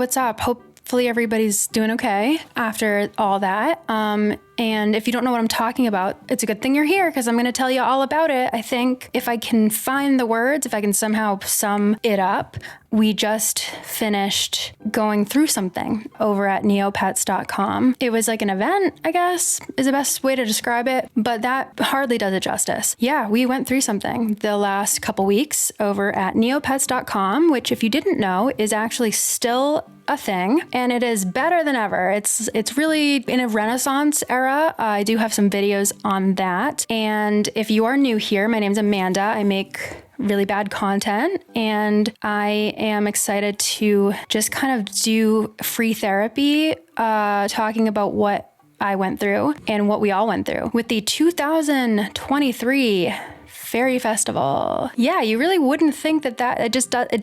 what's up? Hopefully everybody's doing okay after all that. And if you don't know what I'm talking about, it's a good thing you're here because I'm going to tell you all about it. I think if I can find the words, if I can somehow sum it up, we just finished going through something over at NEOPETS.com. It was like an event, I guess, is the best way to describe it, but that hardly does it justice. Yeah, we went through something the last couple weeks over at NEOPETS.com, which if you didn't know is actually still a thing, and it is better than ever. It's really in a renaissance era. I do have some videos on that. And if you are new here, my name's Amanda. I make really bad content, and I am excited to just kind of do free therapy, talking about what I went through and what we all went through with the 2023 Faerie Festival. Yeah, you really wouldn't think that it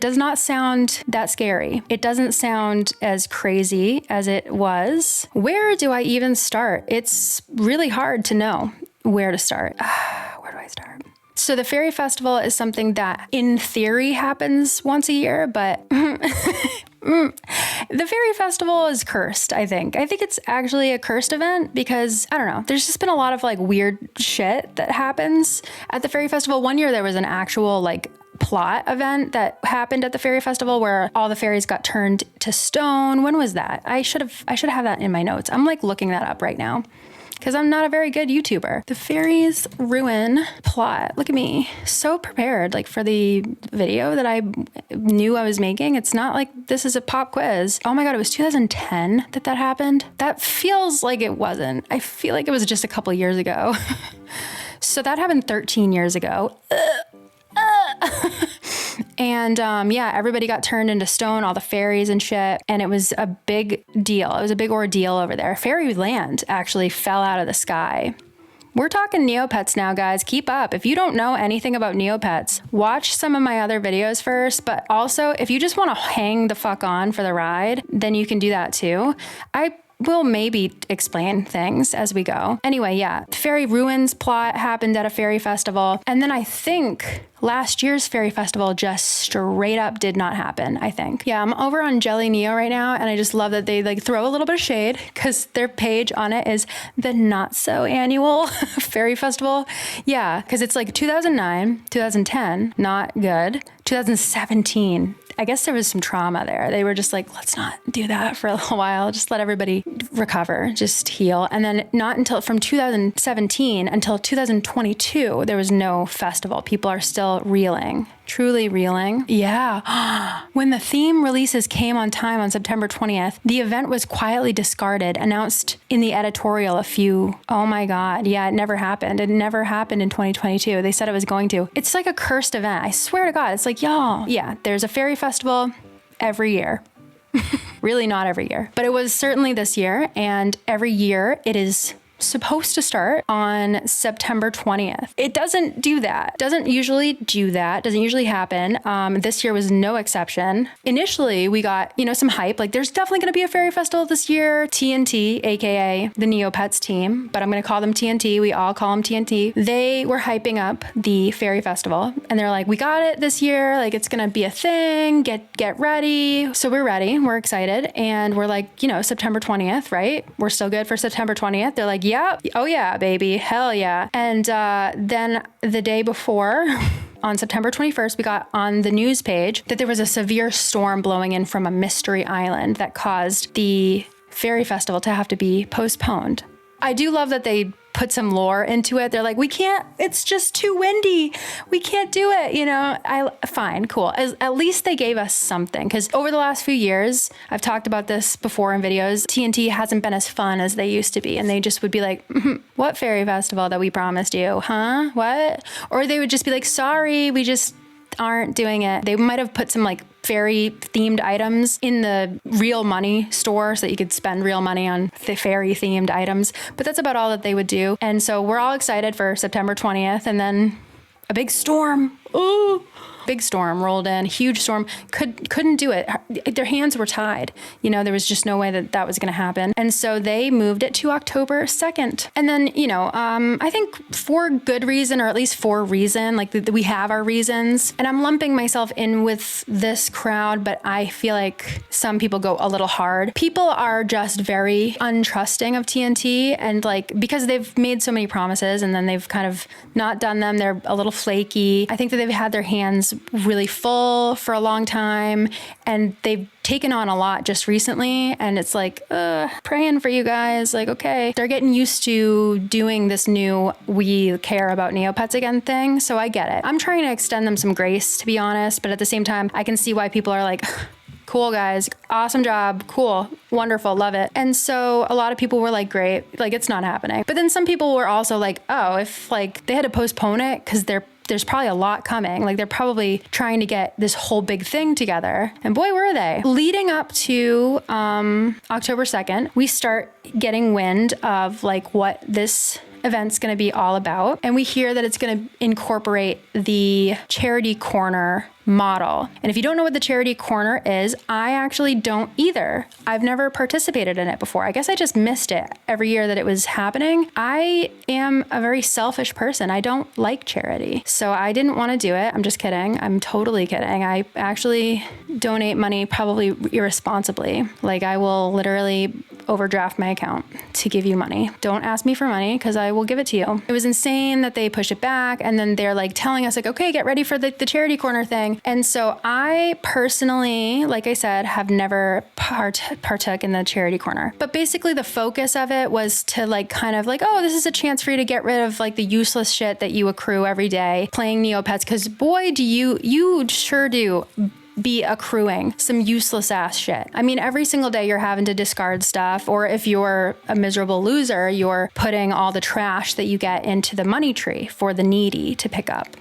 does not sound that scary. It doesn't sound as crazy as it was. Where do I even start? It's really hard to know where to start. Where do I start? So the Faerie Festival is something that in theory happens once a year, but the Faerie Festival is cursed, I think. I think it's actually a cursed event because, I don't know, there's just been a lot of like weird shit that happens at the Faerie Festival. One year there was an actual like plot event that happened at the Faerie Festival where all the fairies got turned to stone. When was that? I should have that in my notes. I'm like looking that up right now, because I'm not a very good YouTuber. The fairies ruin plot. Look at me, so prepared like for the video that I knew I was making. It's not like this is a pop quiz. Oh my God, it was 2010 that happened. That feels like it wasn't. I feel like it was just a couple years ago. So that happened 13 years ago. And yeah, everybody got turned into stone, all the fairies and shit. And it was a big deal. It was a big ordeal over there. Fairy land actually fell out of the sky. We're talking Neopets now, guys. Keep up. If you don't know anything about Neopets, watch some of my other videos first. But also, if you just want to hang the fuck on for the ride, then you can do that too. I will maybe explain things as we go. Anyway, yeah, the fairy ruins plot happened at a fairy festival. And then I think last year's Faerie Festival just straight up did not happen, I think. Yeah, I'm over on Jelly Neo right now, and I just love that they like throw a little bit of shade because their page on it is the not so annual Faerie Festival. Yeah, because it's like 2009, 2010, not good. 2017, I guess there was some trauma there. They were just like, let's not do that for a little while. Just let everybody recover, just heal. And then not until from 2017 until 2022, there was no festival. People are still reeling, truly reeling. Yeah. When the theme releases came on time on September 20th, the event was quietly discarded, announced in the editorial oh my God. Yeah, it never happened. It never happened in 2022. They said it was going to. It's like a cursed event. I swear to God. It's like, y'all. Yeah, there's a Faerie Festival every year. Really not every year, but it was certainly this year. And every year it is supposed to start on September 20th. It doesn't do that. Doesn't usually do that. Doesn't usually happen. This year was no exception. Initially, we got, some hype. Like, there's definitely going to be a Faerie Festival this year. TNT, aka the Neopets team, but I'm going to call them TNT. We all call them TNT. They were hyping up the Faerie Festival, and they're like, we got it this year. Like, it's going to be a thing. Get ready. So we're ready. We're excited. And we're like, September 20th, right? We're still good for September 20th. They're like, yep. Oh yeah, baby. Hell yeah. And then the day before, on September 21st, we got on the news page that there was a severe storm blowing in from a mystery island that caused the Faerie Festival to have to be postponed. I do love that they put some lore into it. They're like, we can't, it's just too windy. We can't do it. Fine, cool. At least they gave us something. Because over the last few years, I've talked about this before in videos, TNT hasn't been as fun as they used to be. And they just would be like, what Faerie Festival that we promised you? Huh? What? Or they would just be like, sorry, we just aren't doing it. They might have put some like fairy themed items in the real money store so that you could spend real money on the fairy themed items. But that's about all that they would do. And so we're all excited for September 20th, and then a big storm. Ooh. big storm rolled in, huge storm, couldn't do it. Their hands were tied. You know, there was just no way that that was going to happen. And so they moved it to October 2nd. And then, you know, I think for good reason, or at least for reason, like we have our reasons. And I'm lumping myself in with this crowd, but I feel like some people go a little hard. People are just very untrusting of TNT, and like, because they've made so many promises and then they've kind of not done them, they're a little flaky. I think that they've had their hands really full for a long time, and they've taken on a lot just recently, and it's like, praying for you guys. Like, okay, they're getting used to doing this new we care about Neopets again thing, so I get it. I'm trying to extend them some grace, to be honest, but at the same time, I can see why people are like, cool guys, awesome job, cool, wonderful, love it. And so a lot of people were like, great, like it's not happening. But then some people were also like, oh, if like they had to postpone it because there's probably a lot coming. Like they're probably trying to get this whole big thing together. And boy, were they. Leading up to October 2nd, we start getting wind of like what this event's going to be all about. And we hear that it's going to incorporate the charity corner model. And if you don't know what the charity corner is, I actually don't either. I've never participated in it before. I guess I just missed it every year that it was happening. I am a very selfish person. I don't like charity. So I didn't want to do it. I'm just kidding. I'm totally kidding. I actually donate money probably irresponsibly. Like I will literally overdraft my account to give you money. Don't ask me for money because I will give it to you. It was insane that they pushed it back, and then they're like telling us like, okay, get ready for the charity corner thing. And so I personally, like I said, have never partook in the charity corner. But basically the focus of it was to like kind of like, oh, this is a chance for you to get rid of like the useless shit that you accrue every day playing Neopets, because boy, do you sure do be accruing some useless ass shit. I mean, every single day you're having to discard stuff, or if you're a miserable loser, you're putting all the trash that you get into the money tree for the needy to pick up.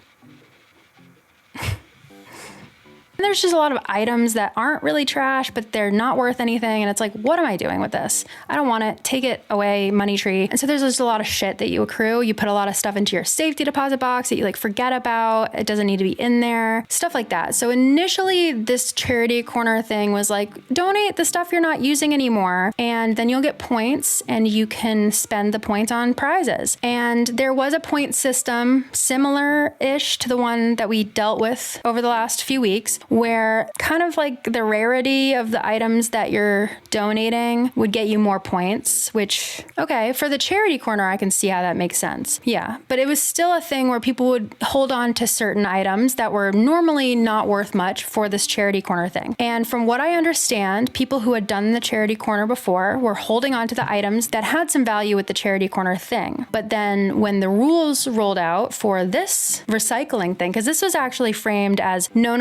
And there's just a lot of items that aren't really trash, but they're not worth anything. And it's like, what am I doing with this? I don't want it. Take it away, money tree. And so there's just a lot of shit that you accrue. You put a lot of stuff into your safety deposit box that you like forget about. It doesn't need to be in there, stuff like that. So initially this charity corner thing was like, donate the stuff you're not using anymore, and then you'll get points and you can spend the points on prizes. And there was a point system similar-ish to the one that we dealt with over the last few weeks, where kind of like the rarity of the items that you're donating would get you more points, which, okay, for the charity corner, I can see how that makes sense. Yeah, but it was still a thing where people would hold on to certain items that were normally not worth much for this charity corner thing. And from what I understand, people who had done the charity corner before were holding on to the items that had some value with the charity corner thing. But then when the rules rolled out for this recycling thing, because this was actually framed as, no,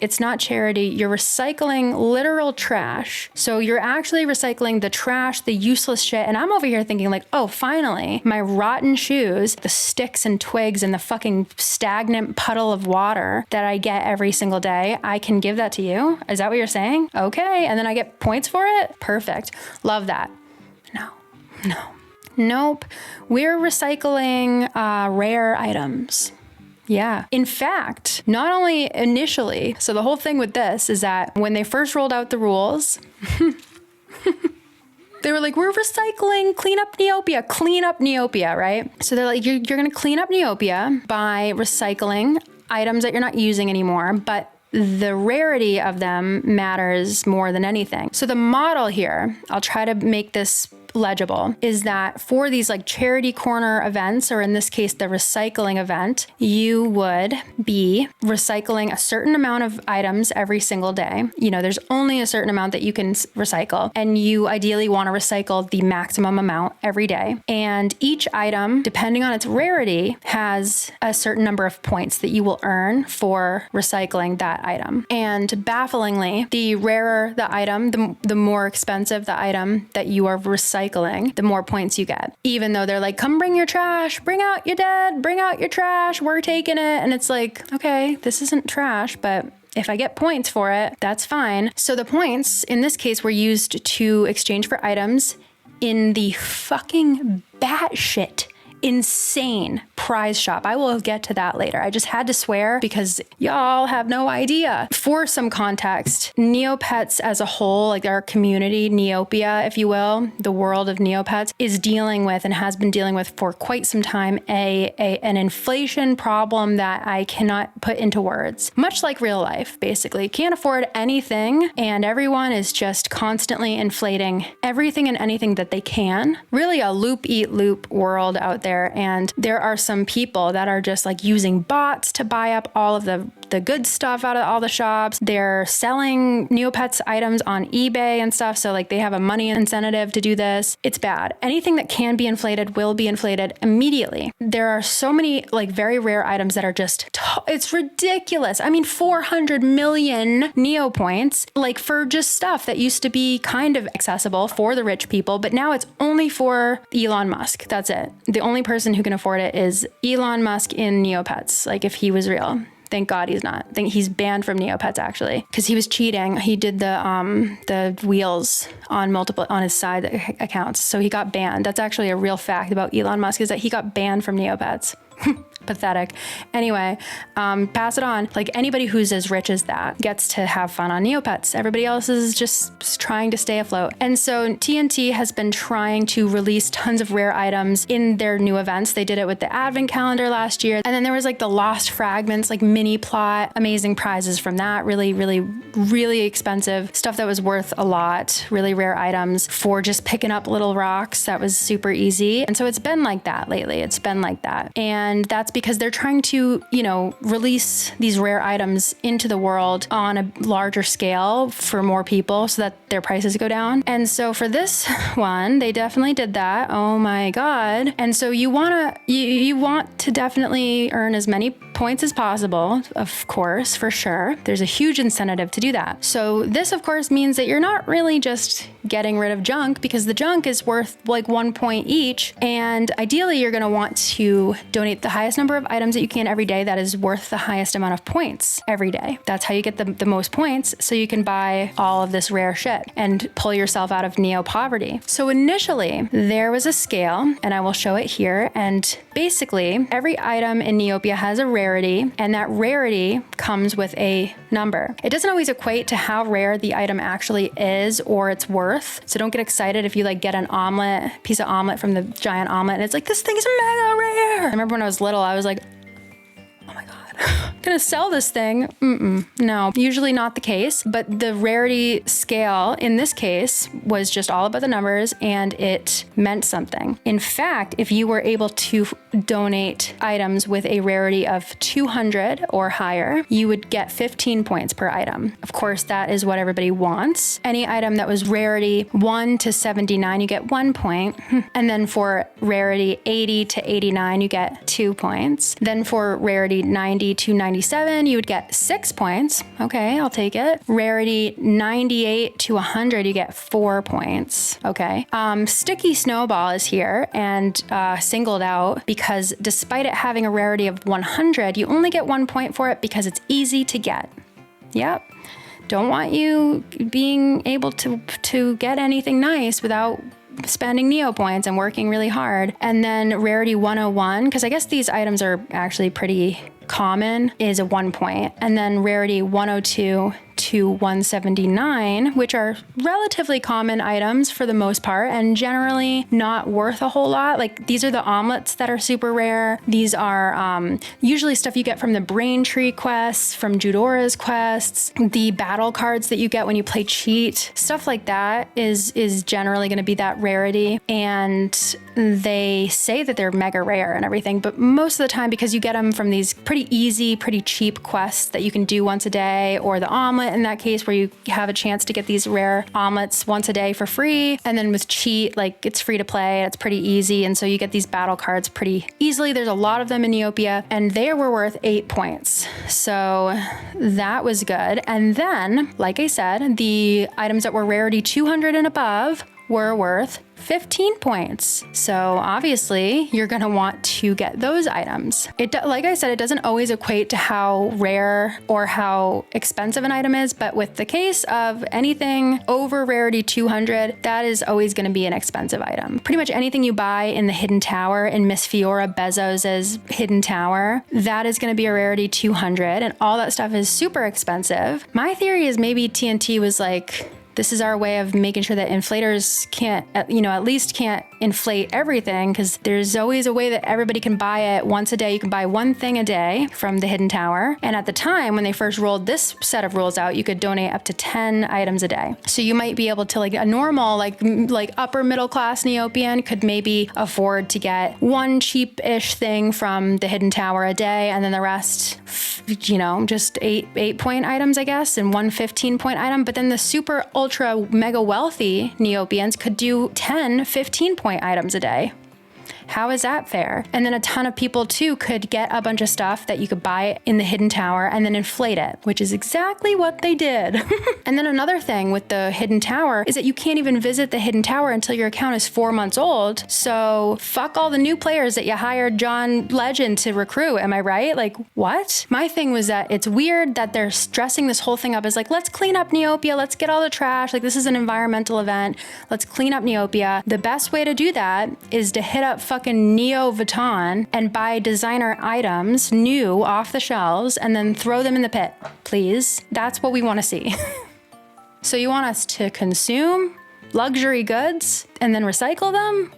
it's not charity. You're recycling literal trash. So you're actually recycling the trash, the useless shit. And I'm over here thinking like, oh, finally, my rotten shoes, the sticks and twigs and the fucking stagnant puddle of water that I get every single day, I can give that to you. Is that what you're saying? Okay. And then I get points for it? Perfect. Love that. Nope. We're recycling rare items. Yeah. In fact, not only initially, so the whole thing with this is that when they first rolled out the rules, they were like, we're recycling, clean up Neopia, right? So they're like, you're going to clean up Neopia by recycling items that you're not using anymore, but the rarity of them matters more than anything. So the model here, I'll try to make this legible, is that for these like charity corner events, or in this case, the recycling event, you would be recycling a certain amount of items every single day. You know, there's only a certain amount that you can recycle, and you ideally want to recycle the maximum amount every day. And each item, depending on its rarity, has a certain number of points that you will earn for recycling that item. And bafflingly, the rarer the item, the more expensive the item that you are recycling, the more points you get. Even though they're like, come bring your trash, bring out your dead, bring out your trash, we're taking it. And it's like, okay, this isn't trash, but if I get points for it, that's fine. So the points in this case were used to exchange for items in the fucking batshit insane prize shop. I will get to that later. I just had to swear because y'all have no idea. For some context, Neopets as a whole, like our community, Neopia, if you will, the world of Neopets, is dealing with and has been dealing with for quite some time an inflation problem that I cannot put into words. Much like real life, basically. Can't afford anything, and everyone is just constantly inflating everything and anything that they can. Really a loop eat loop world out there, and there are some people that are just like using bots to buy up all of the good stuff out of all the shops. They're selling Neopets items on eBay and stuff, so like they have a money incentive to do this. It's bad. Anything that can be inflated will be inflated immediately. There are so many like very rare items that are just, it's ridiculous. I mean, 400 million Neo points, like for just stuff that used to be kind of accessible for the rich people, but now it's only for Elon Musk. That's it. The only person who can afford it is Elon Musk in Neopets, like if he was real. Thank God he's not. I think he's banned from Neopets actually, because he was cheating. He did the wheels on his side accounts, so he got banned. That's actually a real fact about Elon Musk, is that he got banned from Neopets. Pathetic. Anyway, pass it on. Like anybody who's as rich as that gets to have fun on Neopets. Everybody else is just trying to stay afloat. And so TNT has been trying to release tons of rare items in their new events. They did it with the advent calendar last year. And then there was like the Lost Fragments, like mini plot, amazing prizes from that. Really, really, really expensive stuff that was worth a lot. Really rare items for just picking up little rocks. That was super easy. And so it's been like that lately. It's been like that. And that's because they're trying to, release these rare items into the world on a larger scale for more people so that their prices go down. And so for this one, they definitely did that. Oh my God. And so you want to definitely earn as many points as possible, of course, for sure. There's a huge incentive to do that. So this, of course, means that you're not really just getting rid of junk, because the junk is worth like 1 point each. And ideally, you're going to want to donate the highest number of items that you can every day that is worth the highest amount of points every day. That's how you get the most points, so you can buy all of this rare shit and pull yourself out of neo poverty. So initially, there was a scale, and I will show it here. And basically, every item in Neopia has a rarity, and that rarity comes with a number. It doesn't always equate to how rare the item actually is or its worth. So don't get excited if you like get an piece of omelet from the giant omelet, and it's like, this thing's mega rare. I remember when I was little, I was like, oh my God, I'm gonna sell this thing. No, usually not the case. But the rarity scale in this case was just all about the numbers, and it meant something. In fact, if you were able to donate items with a rarity of 200 or higher, you would get 15 points per item. Of course, that is what everybody wants. Any item that was rarity 1 to 79, you get 1 point. And then for rarity 80 to 89, you get 2 points. Then for rarity 90 to 97, you would get 6 points. Okay, I'll take it. Rarity 98 to 100, you get 4 points. Okay. Sticky Snowball is here and singled out because despite it having a rarity of 100, you only get 1 point for it because it's easy to get. Yep. Don't want you being able to get anything nice without spending Neo points and working really hard. And then rarity 101, because I guess these items are actually pretty common, is a 1 point. And then rarity 102 to 179, which are relatively common items for the most part and generally not worth a whole lot. Like these are the omelets that are super rare. These are usually stuff you get from the Braintree quests, from Judora's quests, the battle cards that you get when you play cheat. Stuff like that is generally going to be that rarity. And they say that they're mega rare and everything, but most of the time, because you get them from these pretty easy, pretty cheap quests that you can do once a day, or the omelet in that case, where you have a chance to get these rare omelets once a day for free. And then with cheat, like it's free to play, it's pretty easy. And so you get these battle cards pretty easily. There's a lot of them in Neopia, and they were worth 8 points. So that was good. And then, like I said, the items that were rarity 200 and above were worth 15 points. So obviously you're going to want to get those items. Like I said, it doesn't always equate to how rare or how expensive an item is, but with the case of anything over rarity 200, that is always going to be an expensive item. Pretty much anything you buy in the Hidden Tower, in Miss Fiora Bezos's Hidden Tower, that is going to be a rarity 200, and all that stuff is super expensive. My theory is maybe TNT was like, this is our way of making sure that inflators can't, at least can't inflate everything, because there's always a way that everybody can buy it once a day. You can buy one thing a day from the Hidden Tower. And at the time when they first rolled this set of rules out, you could donate up to 10 items a day. So you might be able to, like a normal, like upper middle class Neopian could maybe afford to get one cheap-ish thing from the Hidden Tower a day, and then the rest, just eight point items, I guess, and one 15-point item. But then the super ultra mega wealthy Neopians could do 10 15-point items a day. How is that fair? And then a ton of people too could get a bunch of stuff that you could buy in the Hidden Tower and then inflate it, which is exactly what they did. And then another thing with the Hidden Tower is that you can't even visit the Hidden Tower until your account is 4 months old. So fuck all the new players that you hired John Legend to recruit. Am I right? Like, what? My thing was that it's weird that they're dressing this whole thing up as like, let's clean up Neopia. Let's get all the trash. Like, this is an environmental event. Let's clean up Neopia. The best way to do that is to hit up fucking Neo Vuitton and buy designer items new off the shelves and then throw them in the pit, please. That's what we want to see. So you want us to consume luxury goods and then recycle them?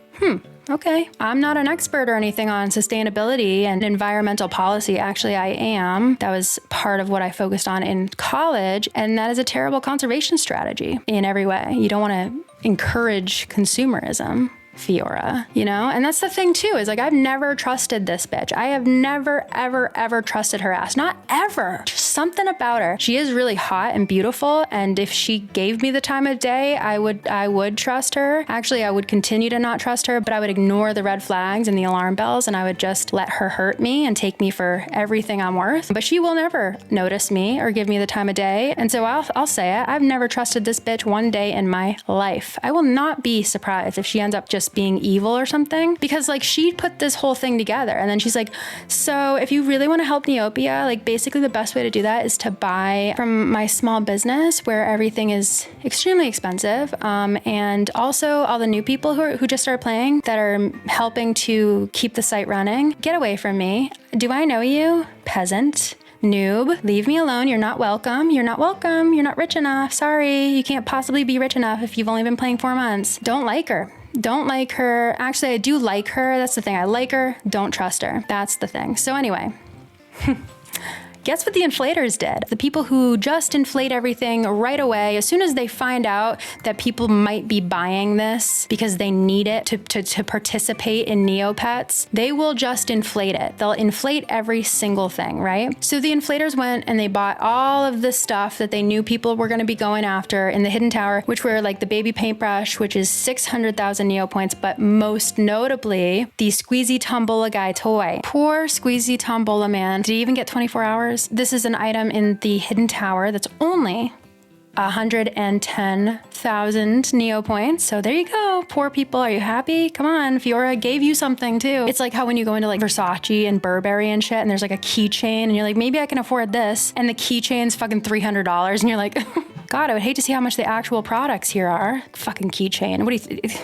Okay. I'm not an expert or anything on sustainability and environmental policy. Actually, I am. That was part of what I focused on in college, and that is a terrible conservation strategy in every way. You don't want to encourage consumerism, Fiora, and that's the thing too, is like, I've never trusted this bitch. I have never, ever, ever trusted her ass. Not ever. Just something about her. She is really hot and beautiful, and if she gave me the time of day, I would trust her. Actually, I would continue to not trust her, but I would ignore the red flags and the alarm bells, and I would just let her hurt me and take me for everything I'm worth. But she will never notice me or give me the time of day. And so I'll say it. I've never trusted this bitch one day in my life. I will not be surprised if she ends up just being evil or something, because like, she put this whole thing together and then she's like, so if you really want to help Neopia, like basically the best way to do that is to buy from my small business where everything is extremely expensive, and also all the new people who just started playing that are helping to keep the site running. Get away from me. Do I know you? Peasant. Noob, leave me alone. You're not welcome. You're not welcome. You're not rich enough. Sorry, you can't possibly be rich enough if you've only been playing 4 months. Don't like her. Don't like her. Actually, I do like her. That's the thing. I like her. Don't trust her. That's the thing. So anyway, guess what the inflators did? The people who just inflate everything right away, as soon as they find out that people might be buying this because they need it to participate in Neopets, they will just inflate it. They'll inflate every single thing, right? So the inflators went and they bought all of this stuff that they knew people were going to be going after in the Hidden Tower, which were like the baby paintbrush, which is 600,000 Neo points, but most notably the Squeezy Tombola guy toy. Poor Squeezy Tombola, man. Did he even get 24 hours? This is an item in the Hidden Tower that's only 110,000 Neo points. So there you go. Poor people. Are you happy? Come on. Fiora gave you something too. It's like how when you go into like Versace and Burberry and shit, and there's like a keychain and you're like, maybe I can afford this. And the keychain's fucking $300. And you're like, God, I would hate to see how much the actual products here are. Fucking keychain. What do you think?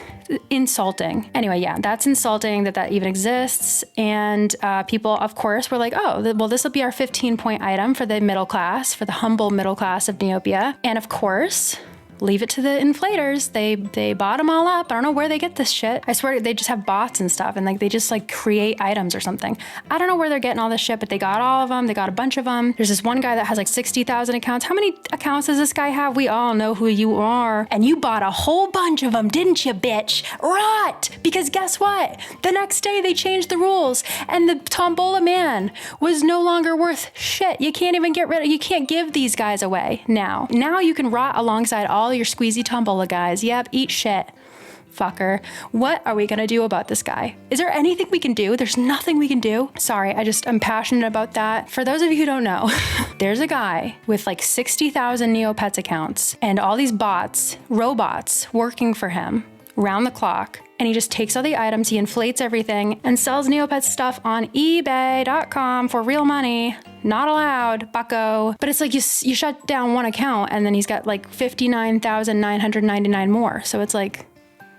Insulting. Anyway, yeah, that's insulting that even exists. And people, of course, were like, oh, well, this will be our 15-point item for the middle class, for the humble middle class of Neopia. And of course, leave it to the inflators. They bought them all up. I don't know where they get this shit. I swear they just have bots and stuff, and like they just like create items or something. I don't know where they're getting all this shit, but they got all of them. They got a bunch of them. There's this one guy that has like 60,000 accounts. How many accounts does this guy have? We all know who you are. And you bought a whole bunch of them, didn't you, bitch? Right. Because guess what? The next day they changed the rules and the Tombola man was no longer worth shit. You can't even you can't give these guys away now. Now you can rot alongside all your Squeezy Tombola guys. Yep, eat shit, fucker. What are we gonna do about this guy? Is there anything we can do? There's nothing we can do. Sorry, I'm passionate about that. For those of you who don't know, there's a guy with like 60,000 Neopets accounts and all these bots, robots working for him. round the clock. And he just takes all the items, he inflates everything, and sells Neopets stuff on eBay.com for real money. Not allowed, bucko. But it's like you shut down one account and then he's got like 59,999 more. So it's like,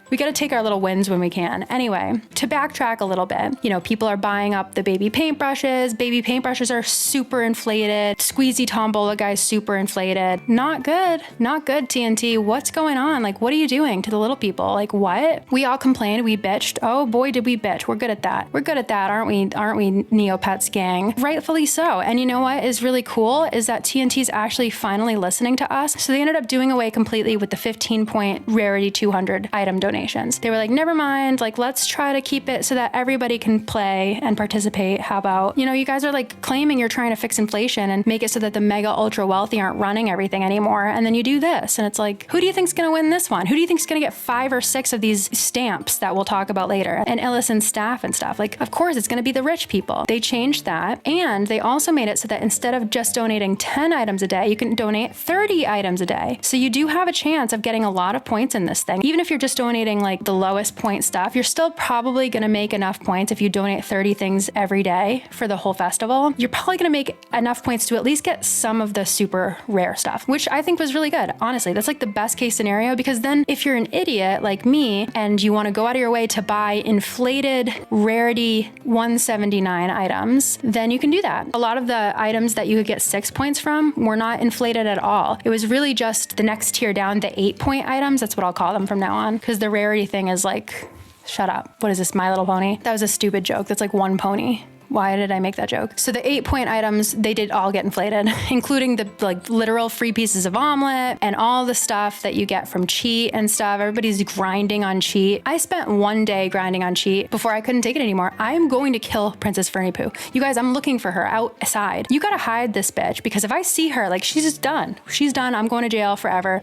we got to take our little wins when we can. Anyway, to backtrack a little bit, you know, people are buying up the baby paintbrushes. Baby paintbrushes are super inflated. Squeezy Tombola guy's super inflated. Not good. Not good, TNT. What's going on? Like, what are you doing to the little people? Like, what? We all complained. We bitched. Oh boy, did we bitch. We're good at that. We're good at that, aren't we? Aren't we, Neopets gang? Rightfully so. And you know what is really cool is that TNT's actually finally listening to us. So they ended up doing away completely with the 15-point rarity 200 item donation. They were like, never mind, like, let's try to keep it so that everybody can play and participate. How about, you know, you guys are like claiming you're trying to fix inflation and make it so that the mega ultra wealthy aren't running everything anymore. And then you do this and it's like, who do you think's going to win this one? Who do you think's going to get 5 or 6 of these stamps that we'll talk about later? And Ellison staff and stuff. Like, of course it's going to be the rich people. They changed that. And they also made it so that instead of just donating 10 items a day, you can donate 30 items a day. So you do have a chance of getting a lot of points in this thing. Even if you're just donating like the lowest point stuff, you're still probably going to make enough points if you donate 30 things every day for the whole festival. You're probably going to make enough points to at least get some of the super rare stuff, which I think was really good. Honestly, that's like the best case scenario, because then if you're an idiot like me and you want to go out of your way to buy inflated rarity 179 items, then you can do that. A lot of the items that you could get 6 points from were not inflated at all. It was really just the next tier down, the 8-point items. That's what I'll call them from now on, because the rarity thing is like, shut up. What is this, My Little Pony? That was a stupid joke. That's like one pony. Why did I make that joke? So the 8-point items, they did all get inflated, including the like literal free pieces of omelet and all the stuff that you get from Cheat and stuff. Everybody's grinding on Cheat. I spent one day grinding on Cheat before I couldn't take it anymore. I'm going to kill Princess Fernie Poo. You guys, I'm looking for her outside. You gotta hide this bitch, because if I see her, like, she's just done. She's done. I'm going to jail forever.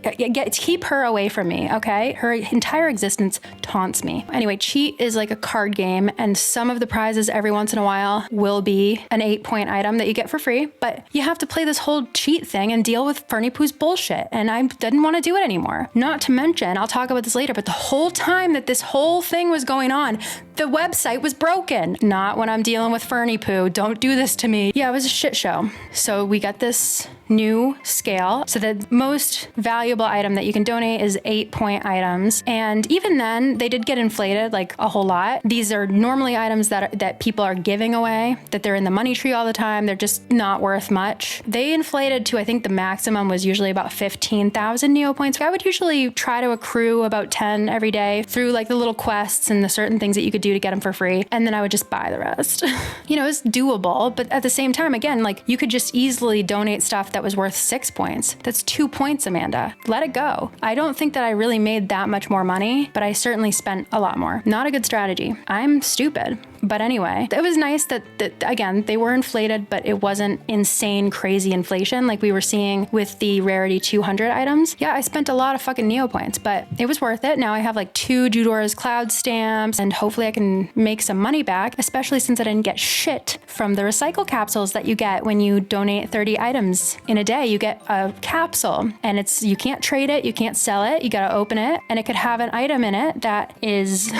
Keep her away from me, okay? Her entire existence taunts me. Anyway, Cheat is like a card game, and some of the prizes every once in a while will be an 8-point item that you get for free, but you have to play this whole Cheat thing and deal with Fernie Poo's bullshit, and I didn't want to do it anymore. Not to mention, I'll talk about this later, but the whole time that this whole thing was going on, the website was broken. Not when I'm dealing with Fernie Poo. Don't do this to me. Yeah, it was a shit show. So we got this new scale. So the most valuable item that you can donate is 8-point items. And even then, they did get inflated like a whole lot. These are normally items that people are giving away, that they're in the money tree all the time. They're just not worth much. They inflated to, I think the maximum was usually about 15,000 Neo points. I would usually try to accrue about 10 every day through like the little quests and the certain things that you could do to get them for free. And then I would just buy the rest. You know, it's doable, but at the same time, again, like you could just easily donate stuff that was worth 6 points. That's 2 points, Amanda. Let it go. I don't think that I really made that much more money, but I certainly spent a lot more. Not a good strategy. I'm stupid. But anyway, it was nice that again, they were inflated, but it wasn't insane, crazy inflation like we were seeing with the rarity 200 items. Yeah, I spent a lot of fucking Neo points, but it was worth it. Now I have like 2 Judora's Cloud stamps, and hopefully I can make some money back, especially since I didn't get shit from the recycle capsules that you get when you donate 30 items in a day. You get a capsule, and you can't trade it, you can't sell it, you gotta open it, and it could have an item in it that is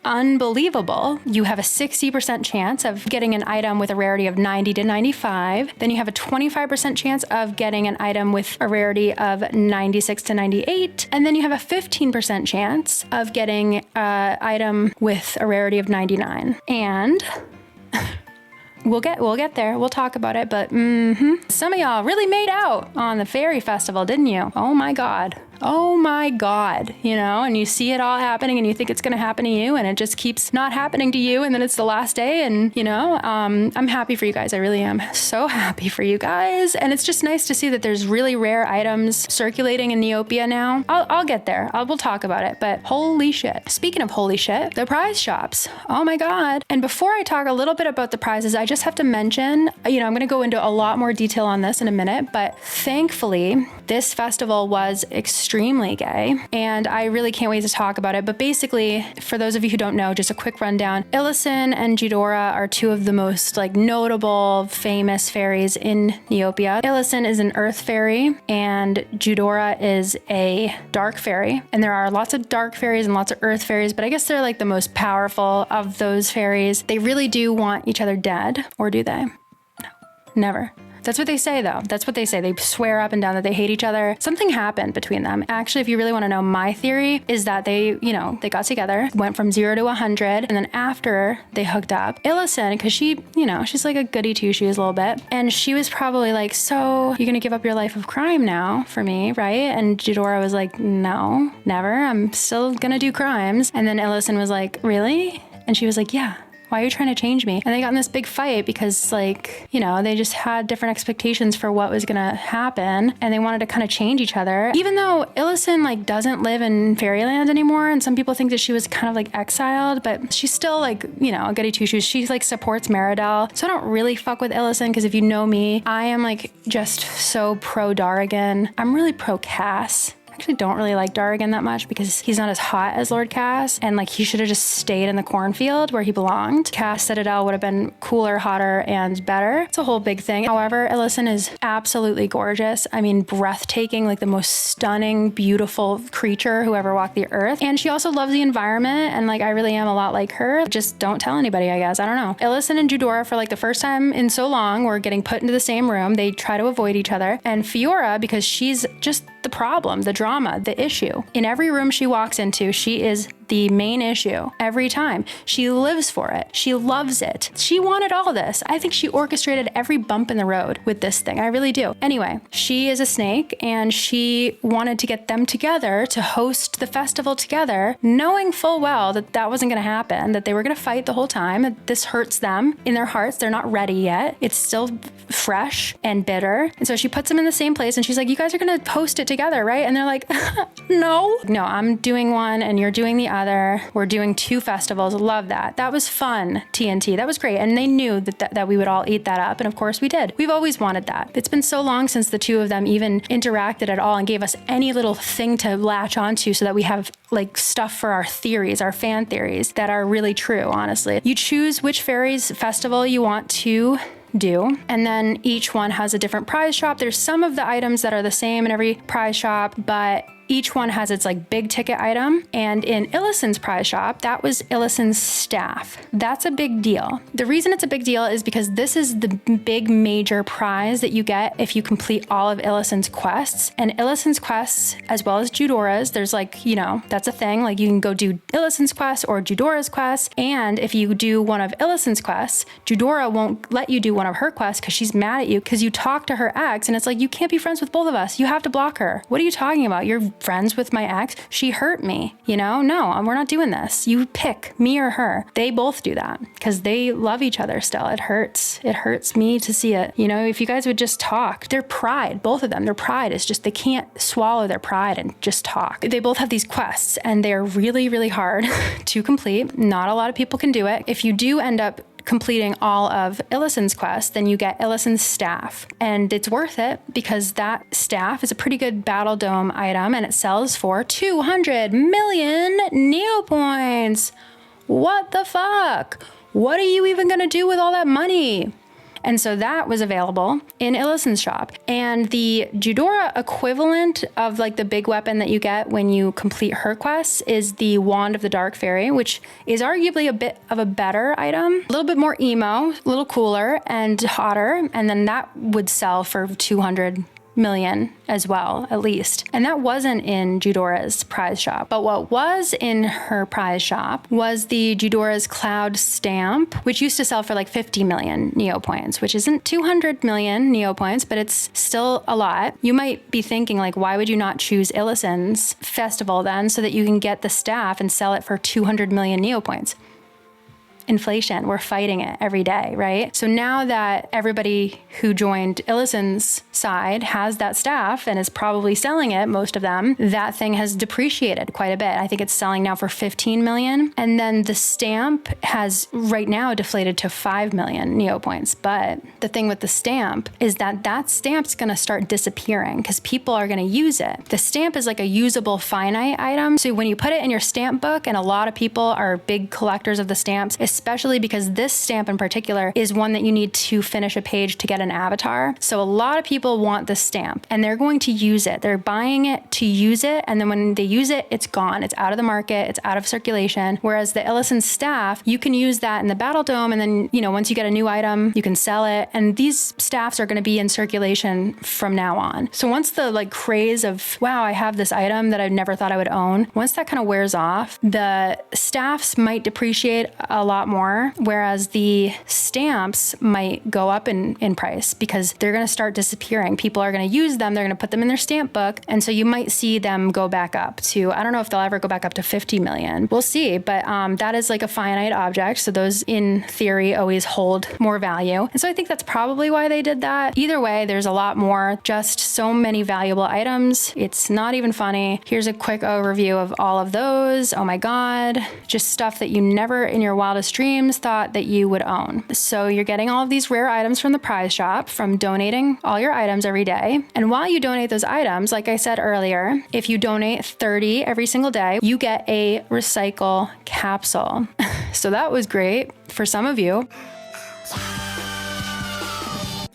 unbelievable. You have a 60% chance of getting an item with a rarity of 90 to 95. Then you have a 25% chance of getting an item with a rarity of 96 to 98. And then you have a 15% chance of getting an item with a rarity of 99. And We'll get there. We'll talk about it, but some of y'all really made out on the Faerie Festival, didn't you? Oh my God. Oh my God, you know, and you see it all happening and you think it's going to happen to you, and it just keeps not happening to you. And then it's the last day, and you know, I'm happy for you guys. I really am so happy for you guys. And it's just nice to see that there's really rare items circulating in Neopia now. I'll get there. We'll talk about it, but holy shit. Speaking of holy shit, the prize shops. Oh my God. And before I talk a little bit about the prizes, I just have to mention, you know, I'm going to go into a lot more detail on this in a minute, but thankfully This festival was extremely gay, and I really can't wait to talk about it. But basically, for those of you who don't know, just a quick rundown. Illison and Eudora are two of the most like notable, famous fairies in Neopia. Illison is an earth fairy, and Eudora is a dark fairy. And there are lots of dark fairies and lots of earth fairies, but I guess they're like the most powerful of those fairies. They really do want each other dead, or do they? No, never. That's what they say, though. That's what they say. They swear up and down that they hate each other. Something happened between them. Actually, if you really want to know, my theory is that they got together, went from 0 to 100, and then after they hooked up, Illison, because she, she's like a goody two-shoes a little bit, and she was probably like, so you're gonna give up your life of crime now for me, right? And Eudora was like, no, never. I'm still gonna do crimes. And then Illison was like, really? And she was like, yeah. Why are you trying to change me? And they got in this big fight because they just had different expectations for what was going to happen, and they wanted to kind of change each other. Even though Illison doesn't live in fairyland anymore, and some people think that she was kind of exiled, but she's still a goody two-shoes. She supports Meridel. So I don't really fuck with Illison, because if you know me, I am just so pro Darrigan. I'm really pro Cass. I actually don't really like Darrigan that much because he's not as hot as Lord Cass, and he should have just stayed in the cornfield where he belonged. Cass Citadel would have been cooler, hotter, and better. It's a whole big thing. However, Illison is absolutely gorgeous. I mean, breathtaking, the most stunning, beautiful creature who ever walked the earth. And she also loves the environment, and I really am a lot like her. Just don't tell anybody, I guess. I don't know. Illison and Eudora, for the first time in so long, were getting put into the same room. They try to avoid each other. And Fiora, because she's just the problem, the drama, the issue. In every room she walks into, she is the main issue every time. She lives for it. She loves it. She wanted all this. I think she orchestrated every bump in the road with this thing. I really do. Anyway, she is a snake, and she wanted to get them together to host the festival together, knowing full well that that wasn't going to happen, that they were going to fight the whole time, that this hurts them in their hearts. They're not ready yet. It's still fresh and bitter. And so she puts them in the same place, and she's like, you guys are going to host it together, right? And they're like, no, I'm doing one and you're doing the other. We're doing two festivals. Love that. That was fun, TNT. That was great. And they knew that we would all eat that up. And of course we did. We've always wanted that. It's been so long since the two of them even interacted at all and gave us any little thing to latch onto so that we have stuff for our theories, our fan theories that are really true, honestly. You choose which fairies festival you want to do, and then each one has a different prize shop. There's some of the items that are the same in every prize shop, but each one has its big ticket item. And in Illison's prize shop, that was Illison's staff. That's a big deal. The reason it's a big deal is because this is the big major prize that you get if you complete all of Illison's quests. And Illison's quests, as well as Eudora's, there's that's a thing. You can go do Illison's quest or Eudora's quest. And if you do one of Illison's quests, Eudora won't let you do one of her quests because she's mad at you because you talk to her ex, and it's you can't be friends with both of us. You have to block her. What are you talking about? You're friends with my ex. She hurt me. No, we're not doing this. You pick me or her. They both do that because they love each other still. It hurts. It hurts me to see it. If you guys would just talk. Their pride, both of them, their pride is just, they can't swallow their pride and just talk. They both have these quests, and they're really, really hard to complete. Not a lot of people can do it. If you do end up completing all of Illison's quest, then you get Illison's staff. And it's worth it because that staff is a pretty good Battle Dome item, and it sells for 200 million Neopoints. What the fuck? What are you even gonna do with all that money? And so that was available in Illison's shop. And the Eudora equivalent of the big weapon that you get when you complete her quests is the Wand of the Dark Fairy, which is arguably a bit of a better item, a little bit more emo, a little cooler and hotter. And then that would sell for 200 million as well, at least. And that wasn't in Eudora's prize shop. But what was in her prize shop was the Eudora's Cloud Stamp, which used to sell for 50 million Neopoints, which isn't 200 million Neopoints, but it's still a lot. You might be thinking, why would you not choose Illison's festival then so that you can get the staff and sell it for 200 million Neopoints? inflation. We're fighting it every day, right? So now that everybody who joined Illison's side has that staff and is probably selling it, most of them, that thing has depreciated quite a bit. I think it's selling now for 15 million. And then the stamp has right now deflated to 5 million NEOPoints. But the thing with the stamp is that that stamp's going to start disappearing because people are going to use it. The stamp is like a usable finite item. So when you put it in your stamp book, and a lot of people are big collectors of the stamps, especially because this stamp in particular is one that you need to finish a page to get an avatar. So a lot of people want this stamp and they're going to use it. They're buying it to use it. And then when they use it, it's gone. It's out of the market. It's out of circulation. Whereas the Illison staff, you can use that in the Battle Dome. And then, once you get a new item, you can sell it. And these staffs are going to be in circulation from now on. So once the craze of, wow, I have this item that I never thought I would own, once that kind of wears off, the staffs might depreciate a lot more, whereas the stamps might go up in price because they're going to start disappearing. People are going to use them. They're going to put them in their stamp book. And so you might see them go back up to, I don't know if they'll ever go back up to 50 million. We'll see. But that is like a finite object. So those in theory always hold more value. And so I think that's probably why they did that. Either way, there's a lot more, just so many valuable items. It's not even funny. Here's a quick overview of all of those. Oh my God, just stuff that you never in your wildest dreams thought that you would own. So you're getting all of these rare items from the prize shop from donating all your items every day. And while you donate those items, like I said earlier, if you donate 30 every single day, you get a recycle capsule. So that was great for some of you.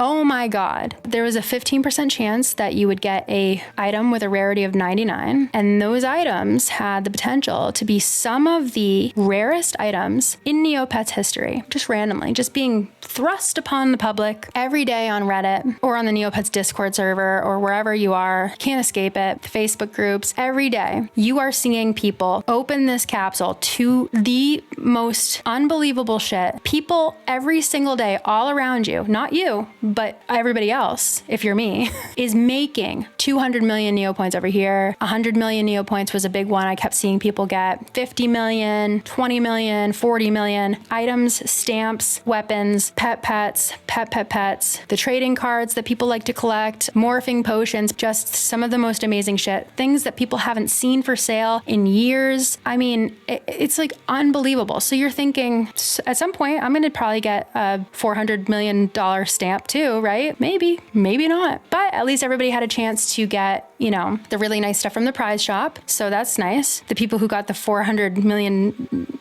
Oh my God. There was a 15% chance that you would get a item with a rarity of 99. And those items had the potential to be some of the rarest items in NEOPETS history, just randomly, just being thrust upon the public every day on Reddit or on the NEOPETS Discord server or wherever you are. Can't escape it. Facebook groups. Every day you are seeing people open this capsule to the most unbelievable shit. People every single day all around you, not you, but everybody else, if you're me, is making 200 million NEOPoints over here. 100 million NEOPoints was a big one I kept seeing people get. 50 million, 20 million, 40 million items, stamps, weapons, pets, pets, the trading cards that people like to collect, morphing potions, just some of the most amazing shit. Things that people haven't seen for sale in years. I mean, it's like unbelievable. So you're thinking at some point, I'm going to probably get a $400 million stamp too. Right? Maybe not. But at least everybody had a chance to get, the really nice stuff from the prize shop. So that's nice. The people who got the 400 million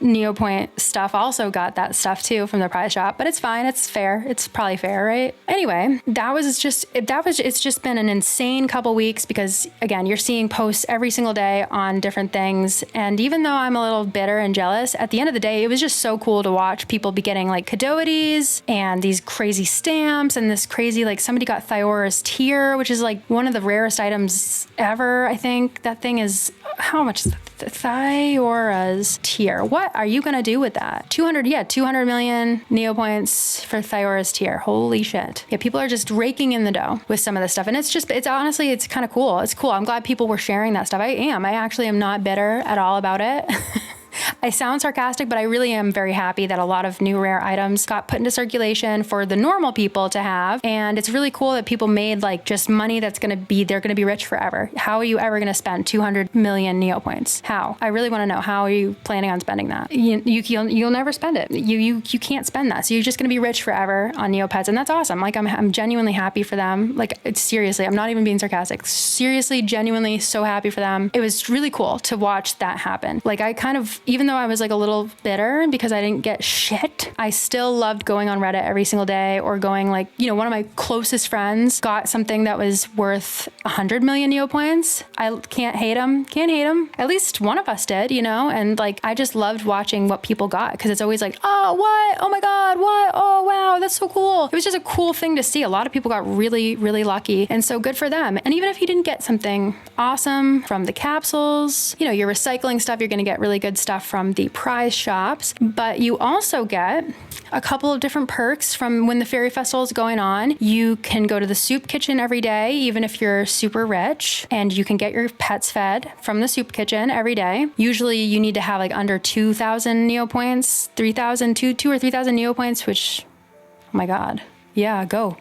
NEOPoint stuff also got that stuff too from the prize shop. But it's fine. It's fair. It's probably fair, right? Anyway, it's just been an insane couple weeks because again, you're seeing posts every single day on different things. And even though I'm a little bitter and jealous, at the end of the day, it was just so cool to watch people be getting like Cadoides and these crazy stamps and this crazy, like somebody got Thyora's tear, which is like one of the rarest items ever. I think that thing is, how much is Thyora's tear? What are you going to do with that? 200 million NEOPoints for Thyora's tear. Holy shit. Yeah, people are just raking in the dough with some of this stuff. And it's honestly, it's kind of cool. It's cool. I'm glad people were sharing that stuff. I actually am not bitter at all about it. I sound sarcastic, but I really am very happy that a lot of new rare items got put into circulation for the normal people to have. And it's really cool that people made like just money they're going to be rich forever. How are you ever going to spend 200 million NEOPoints? How? I really want to know. How are you planning on spending that? You'll never spend it. You can't spend that. So you're just going to be rich forever on NEOPETS. And that's awesome. Like I'm genuinely happy for them. Like seriously, I'm not even being sarcastic. Seriously, genuinely so happy for them. It was really cool to watch that happen. Like I kind of, even though I was like a little bitter because I didn't get shit, I still loved going on Reddit every single day or going like, one of my closest friends got something that was worth 100 million NEOPoints. I can't hate him. At least one of us did, and like, I just loved watching what people got because it's always like, oh, what? Oh my God, what? Oh, wow, that's so cool. It was just a cool thing to see. A lot of people got really, really lucky. And so good for them. And even if you didn't get something awesome from the capsules, you're recycling stuff, you're going to get really good stuff from from the prize shops, but you also get a couple of different perks from when the fairy festival is going on. You can go to the soup kitchen every day, even if you're super rich, and you can get your pets fed from the soup kitchen every day. Usually you need to have like under 2,000 Neo points, 2 or 3,000 Neo points, which, oh my God. Yeah, go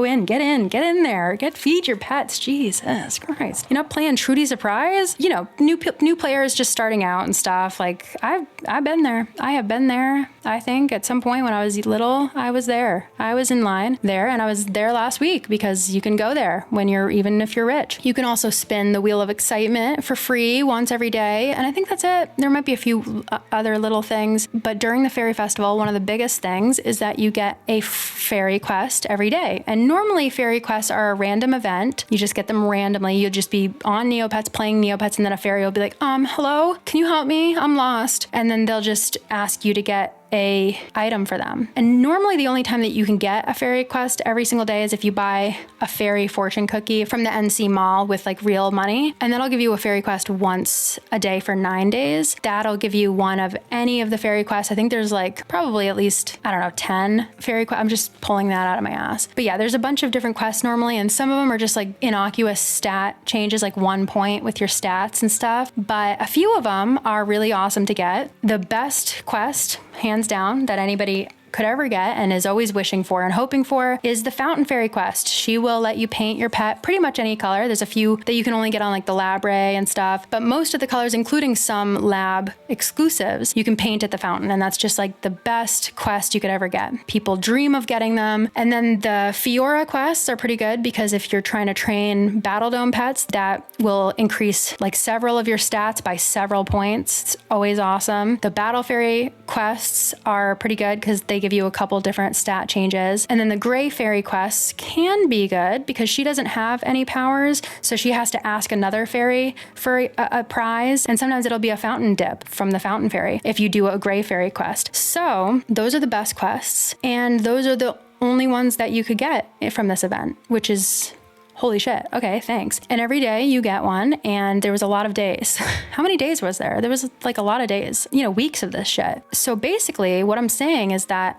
in, get in there, feed your pets. Jesus Christ. You're not playing Trudy Surprise? You know, new players just starting out and stuff. Like I've been there. I have been there. I think at some point when I was little, I was there. I was in line there, and I was there last week because you can go there even if you're rich. You can also spin the Wheel of Excitement for free once every day. And I think that's it. There might be a few other little things, but during the Fairy Festival, one of the biggest things is that you get a fairy quest every day. And normally fairy quests are a random event. You just get them randomly. You'll just be on Neopets playing Neopets, and then a fairy will be like, hello, can you help me? I'm lost. And then they'll just ask you to get a item for them. And normally the only time that you can get a fairy quest every single day is if you buy a fairy fortune cookie from the NC Mall with like real money. And that'll give you a fairy quest once a day for 9 days. That'll give you one of any of the fairy quests. I think there's like probably at least, 10 fairy quests. I'm just pulling that out of my ass. But yeah, there's a bunch of different quests normally, and some of them are just like innocuous stat changes, like 1 point with your stats and stuff. But a few of them are really awesome to get. The best quest, hands down, that anybody could ever get and is always wishing for and hoping for is the Fountain Fairy quest. She will let you paint your pet pretty much any color. There's a few that you can only get on like the Lab Ray and stuff, but most of the colors, including some lab exclusives, you can paint at the fountain, and that's just like the best quest you could ever get. People dream of getting them. And then the Fiora quests are pretty good because if you're trying to train Battle Dome pets, that will increase like several of your stats by several points. It's always awesome. The Battle Fairy quests are pretty good because they give you a couple different stat changes. And then the Gray Fairy quests can be good because she doesn't have any powers, so she has to ask another fairy for a prize, and sometimes it'll be a fountain dip from the Fountain Fairy if you do a Gray Fairy quest. So those are the best quests, and those are the only ones that you could get from this event, which is holy shit. Okay, thanks. And every day you get one, and there was a lot of days. How many days was there? There was like a lot of days, weeks of this shit. So basically what I'm saying is that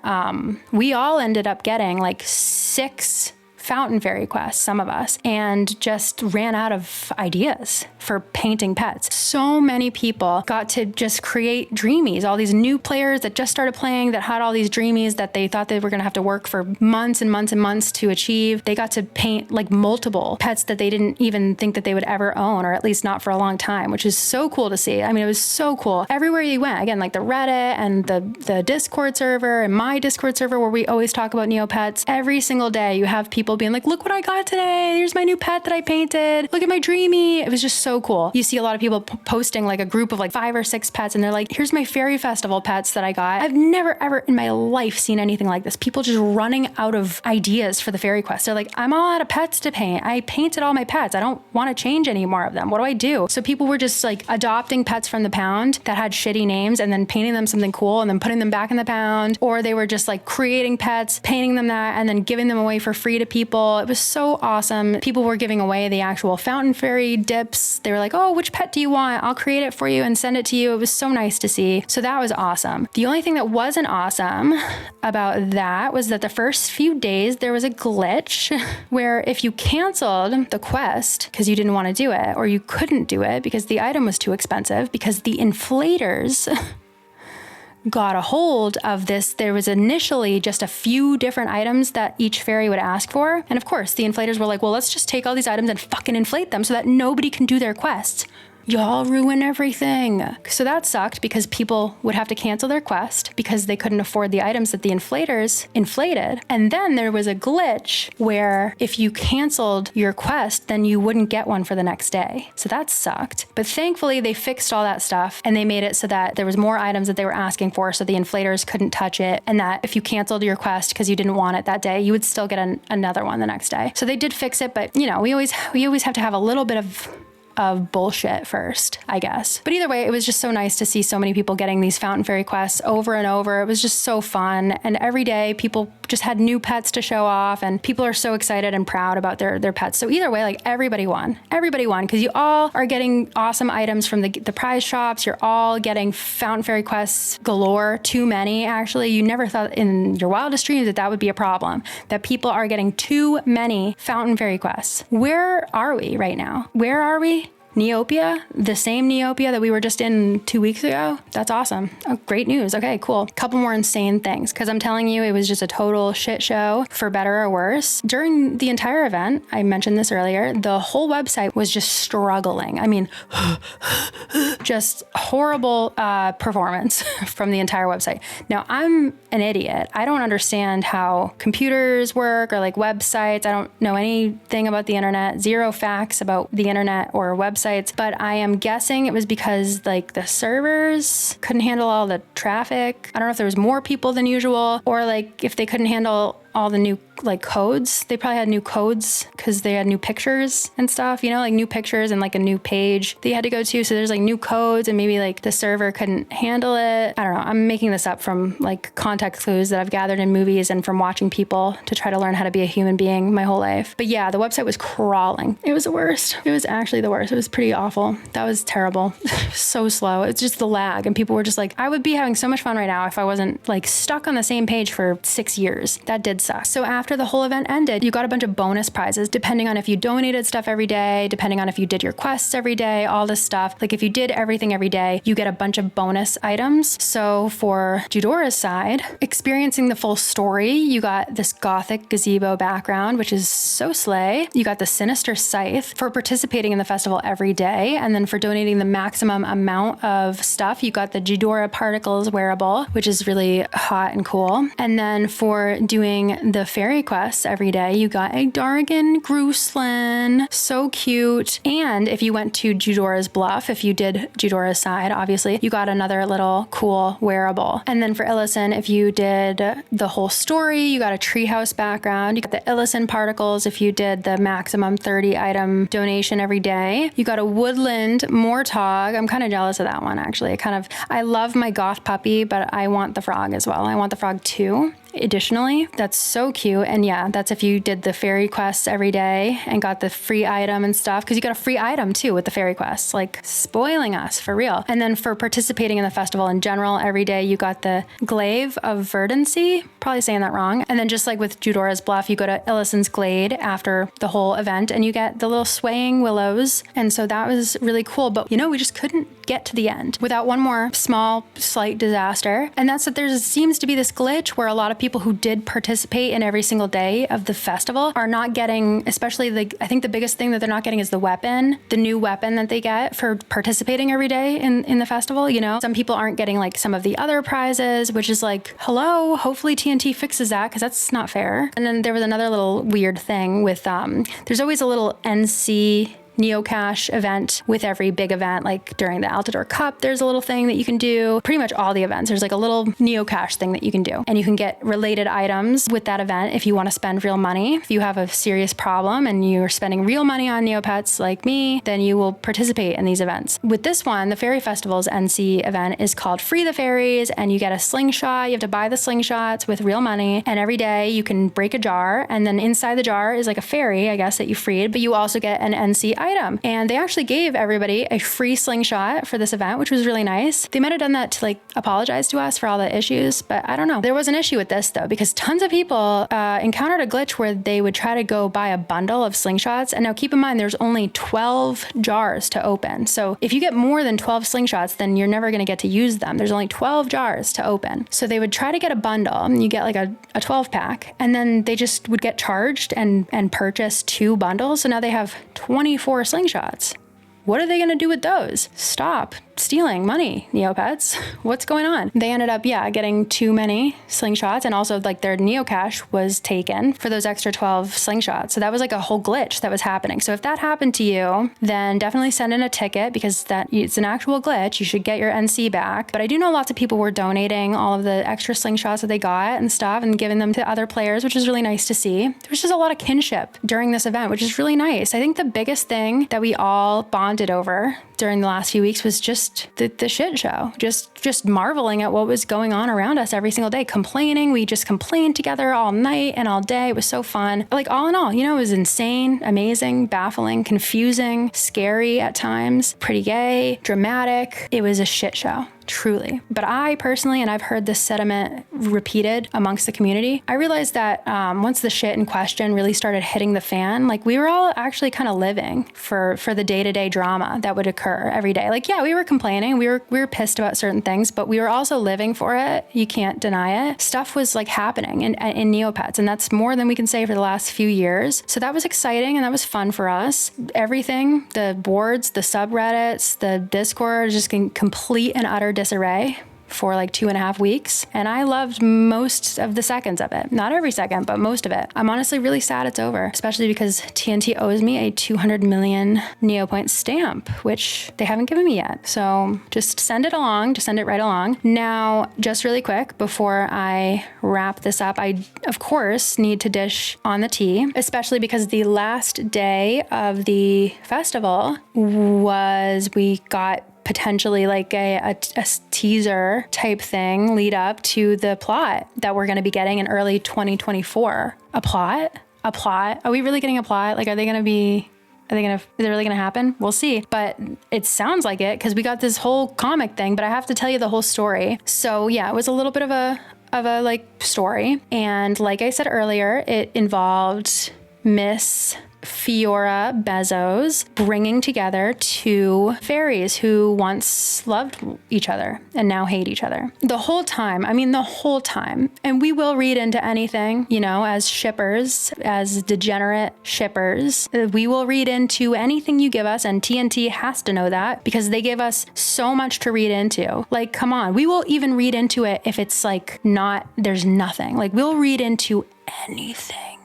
we all ended up getting like 6 Fountain Fairy quests, some of us, and just ran out of ideas for painting pets. So many people got to just create dreamies. All these new players that just started playing that had all these dreamies that they thought they were going to have to work for months and months and months to achieve. They got to paint like multiple pets that they didn't even think that they would ever own, or at least not for a long time, which is so cool to see. I mean, it was so cool. Everywhere you went, again, like the Reddit and the Discord server and my Discord server where we always talk about Neopets, every single day you have people being like, look what I got today. Here's my new pet that I painted. Look at my dreamy. It was just so cool. You see a lot of people posting like a group of like 5 or 6 pets, and they're like, here's my Fairy Festival pets that I got. I've never ever in my life seen anything like this. People just running out of ideas for the fairy quest. They're like, I'm all out of pets to paint. I painted all my pets. I don't want to change any more of them. What do I do? So people were just like adopting pets from the pound that had shitty names and then painting them something cool and then putting them back in the pound. Or they were just like creating pets, painting them that, and then giving them away for free to people. It was so awesome. People were giving away the actual Fountain Fairy dips. They were like, oh, which pet do you want? I'll create it for you and send it to you. It was so nice to see. So that was awesome. The only thing that wasn't awesome about that was that the first few days there was a glitch where if you canceled the quest because you didn't want to do it, or you couldn't do it because the item was too expensive, because the inflators got a hold of this. There was initially just a few different items that each fairy would ask for. And of course, the inflators were like, well, let's just take all these items and fucking inflate them so that nobody can do their quests. Y'all ruin everything. So that sucked because people would have to cancel their quest because they couldn't afford the items that the inflators inflated. And then there was a glitch where if you canceled your quest, then you wouldn't get one for the next day. So that sucked. But thankfully they fixed all that stuff and they made it so that there was more items that they were asking for, so the inflators couldn't touch it. And that if you canceled your quest because you didn't want it that day, you would still get another one the next day. So they did fix it, but we always have to have a little bit of of bullshit first, I guess. But either way, it was just so nice to see so many people getting these fountain fairy quests over and over. It was just so fun. And every day people just had new pets to show off, and people are so excited and proud about their pets. So either way, like everybody won, because you all are getting awesome items from the prize shops. You're all getting fountain fairy quests galore, too many actually. You never thought in your wildest dreams that would be a problem, that people are getting too many fountain fairy quests. Where are we right now? Where are we? Neopia, the same Neopia that we were just in 2 weeks ago. That's awesome. Oh, great news. Okay, cool. Couple more insane things, because I'm telling you, it was just a total shit show, for better or worse. During the entire event, I mentioned this earlier, the whole website was just struggling. I mean, just horrible performance from the entire website. Now, I'm an idiot. I don't understand how computers work or like websites. I don't know anything about the internet, zero facts about the internet or websites. But I am guessing it was because like the servers couldn't handle all the traffic. I don't know if there was more people than usual, or like if they couldn't handle all the new like codes. They probably had new codes because they had new pictures and stuff, you know, like new pictures and like a new page they had to go to. So there's like new codes, and maybe like the server couldn't handle it. I don't know. I'm making this up from like context clues that I've gathered in movies and from watching people to try to learn how to be a human being my whole life. But yeah, the website was crawling. It was the worst. It was actually the worst. It was pretty awful. That was terrible. So slow. It's just the lag. And people were just like, I would be having so much fun right now if I wasn't like stuck on the same page for 6 years. That did suck. So after the whole event ended, you got a bunch of bonus prizes depending on if you donated stuff every day, depending on if you did your quests every day, all this stuff. Like if you did everything every day, you get a bunch of bonus items. So for Judora's side, experiencing the full story, you got this gothic gazebo background, which is so slay. You got the sinister scythe for participating in the festival every day. And then for donating the maximum amount of stuff, you got the Judora particles wearable, which is really hot and cool. And then for doing the fairy quests every day, you got a Dargan Grooslin. So cute. And if you went to Judora's Bluff, if you did Judora's side, obviously, you got another little cool wearable. And then for Illison, if you did the whole story, you got a treehouse background. You got the Illison particles if you did the maximum 30 item donation every day. You got a woodland Mortog. I'm kind of jealous of that one, actually. I love my goth puppy, but I want the frog as well. I want the frog too. Additionally, that's so cute. And yeah, that's if you did the fairy quests every day and got the free item and stuff, because you got a free item too with the fairy quests, like spoiling us for real. And then for participating in the festival in general, every day you got the Glaive of Verdancy, probably saying that wrong. And then just like with Judora's Bluff, you go to Illison's Glade after the whole event and you get the little swaying willows. And so that was really cool. But you know, we just couldn't get to the end without one more small, slight disaster. And that's that there seems to be this glitch where a lot of people who did participate in every single day of the festival are not getting, especially I think the biggest thing that they're not getting is the weapon, the new weapon that they get for participating every day in the festival. You know, some people aren't getting like some of the other prizes, which is like, hello, hopefully TNT fixes that, because that's not fair. And then there was another little weird thing with, there's always a little NC Neocache event with every big event. Like during the Altador Cup, there's a little thing that you can do. Pretty much all the events, there's like a little Neocache thing that you can do. And you can get related items with that event if you want to spend real money. If you have a serious problem and you're spending real money on Neopets like me, then you will participate in these events. With this one, the Fairy Festival's NC event is called Free the Fairies, and you get a slingshot. You have to buy the slingshots with real money. And every day you can break a jar, and then inside the jar is like a fairy, I guess, that you freed, but you also get an NC item. And they actually gave everybody a free slingshot for this event, which was really nice. They might have done that to like apologize to us for all the issues, but I don't know. There was an issue with this though, because tons of people encountered a glitch where they would try to go buy a bundle of slingshots. And now keep in mind, there's only 12 jars to open. So if you get more than 12 slingshots, then you're never going to get to use them. There's only 12 jars to open. So they would try to get a bundle, and you get like a 12 pack, and then they just would get charged and purchase 2 bundles. So now they have 24 slingshots. What are they going to do with those? Stop stealing money, Neopets. What's going on? They ended up, getting too many slingshots, and also like their Neocache was taken for those extra 12 slingshots. So that was like a whole glitch that was happening. So if that happened to you, then definitely send in a ticket, because it's an actual glitch. You should get your NC back. But I do know lots of people were donating all of the extra slingshots that they got and stuff and giving them to other players, which is really nice to see. There was just a lot of kinship during this event, which is really nice. I think the biggest thing that we all bonded over during the last few weeks was just the shit show, just marveling at what was going on around us every single day, complaining. We just complained together all night and all day. It was so fun. Like all in all, it was insane, amazing, baffling, confusing, scary at times, pretty gay, dramatic. It was a shit show. Truly. But I personally, and I've heard this sentiment repeated amongst the community, I realized that once the shit in question really started hitting the fan, like we were all actually kind of living for the day-to-day drama that would occur every day. Like, yeah, we were complaining, we were pissed about certain things, but we were also living for it. You can't deny it. Stuff was like happening in Neopets, and that's more than we can say for the last few years. So that was exciting and that was fun for us. Everything, the boards, the subreddits, the Discord, just in complete and utter disarray for like 2.5 weeks. And I loved most of the seconds of it. Not every second, but most of it. I'm honestly really sad it's over, especially because TNT owes me a 200 million Neopoint stamp, which they haven't given me yet. So just send it along, just send it right along. Now, just really quick, before I wrap this up, I, of course, need to dish on the tea, especially because the last day of the festival we got potentially like a teaser type thing lead up to the plot that we're going to be getting in early 2024. A plot? Are we really getting a plot? Like, is it really going to happen? We'll see. But it sounds like it, because we got this whole comic thing, but I have to tell you the whole story. So yeah, it was a little bit of a like story. And like I said earlier, it involved Miss Fiora Bezos bringing together two fairies who once loved each other and now hate each other. The whole time. And we will read into anything, as shippers, as degenerate shippers. We will read into anything you give us, and TNT has to know that, because they give us so much to read into. Like, come on. We will even read into it if it's like there's nothing. Like, we'll read into anything.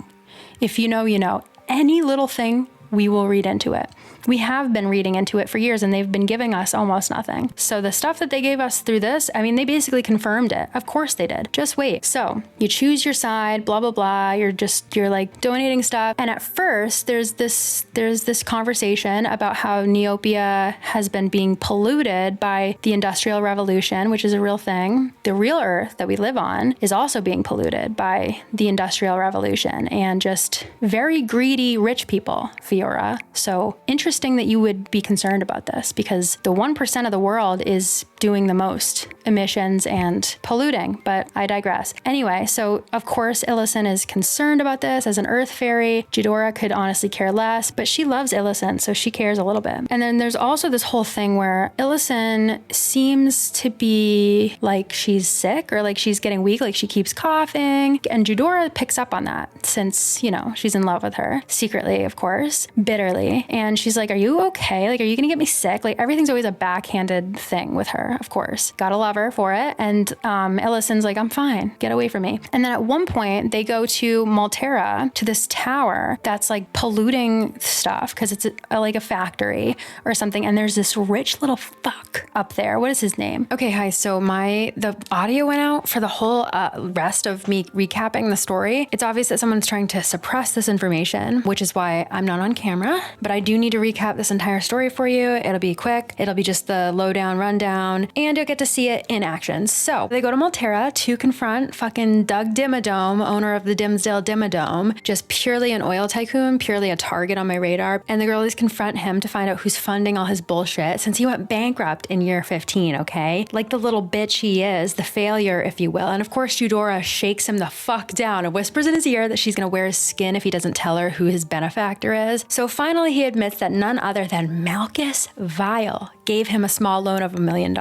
If you know. Any little thing, we will read into it. We have been reading into it for years, and they've been giving us almost nothing. So the stuff that they gave us through this, they basically confirmed it. Of course they did. Just wait. So you choose your side, blah, blah, blah. You're like donating stuff. And at first there's this conversation about how Neopia has been being polluted by the Industrial Revolution, which is a real thing. The real Earth that we live on is also being polluted by the Industrial Revolution and just very greedy rich people, Fiora. So interesting that you would be concerned about this, because the 1% of the world is doing the most emissions and polluting, but I digress. Anyway, so of course Illison is concerned about this as an Earth fairy. Judora could honestly care less, but she loves Illison, so she cares a little bit. And then there's also this whole thing where Illison seems to be like she's sick, or like she's getting weak, like she keeps coughing, and Judora picks up on that since, she's in love with her, secretly, of course, bitterly. And she's like, are you okay? Like, are you gonna get me sick? Like, everything's always a backhanded thing with her, of course. Gotta love her for it. And Illison's like, I'm fine. Get away from me. And then at one point, they go to Maltera, to this tower that's like polluting stuff because it's like a factory or something. And there's this rich little fuck up there. What is his name? Okay, hi. So the audio went out for the whole rest of me recapping the story. It's obvious that someone's trying to suppress this information, which is why I'm not on camera. But I do need to recap this entire story for you. It'll be quick. It'll be just the lowdown rundown, and you'll get to see it in action. So they go to Maltera to confront fucking Doug Dimmadome, owner of the Dimsdale Dimmadome, just purely an oil tycoon, purely a target on my radar. And the girlies confront him to find out who's funding all his bullshit since he went bankrupt in year 15, okay? Like the little bitch he is, the failure, if you will. And of course, Eudora shakes him the fuck down and whispers in his ear that she's gonna wear his skin if he doesn't tell her who his benefactor is. So finally, he admits that none other than Malchus Vile gave him a small loan of $1 million.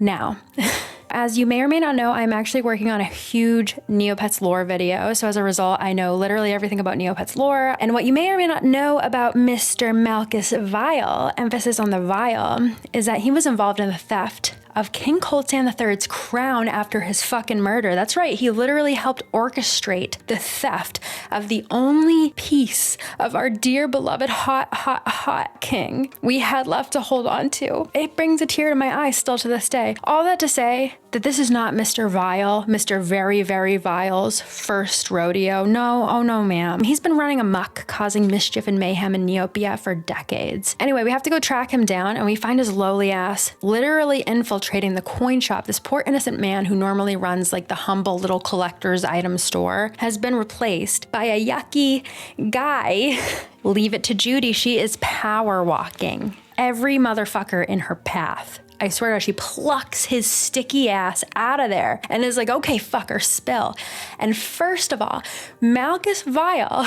Now, as you may or may not know, I'm actually working on a huge Neopets lore video. So as a result, I know literally everything about Neopets lore. And what you may or may not know about Mr. Malchus Vial, emphasis on the vial, is that he was involved in the theft of King Colstan III's crown after his fucking murder. That's right, he literally helped orchestrate the theft of the only piece of our dear beloved hot king we had left to hold on to. It brings a tear to my eye still to this day. All that to say that this is not Mr. Vial, Mr. Very, Very Vial's first rodeo. No, oh no ma'am. He's been running amok, causing mischief and mayhem in Neopia for decades. Anyway, we have to go track him down, and we find his lowly ass literally infiltrating the coin shop. This poor innocent man who normally runs like the humble little collector's item store has been replaced by a yucky guy. Leave it to Judy. She is power walking every motherfucker in her path. I swear to God, she plucks his sticky ass out of there and is like, okay, fucker, spill. And first of all, Malchus Vial,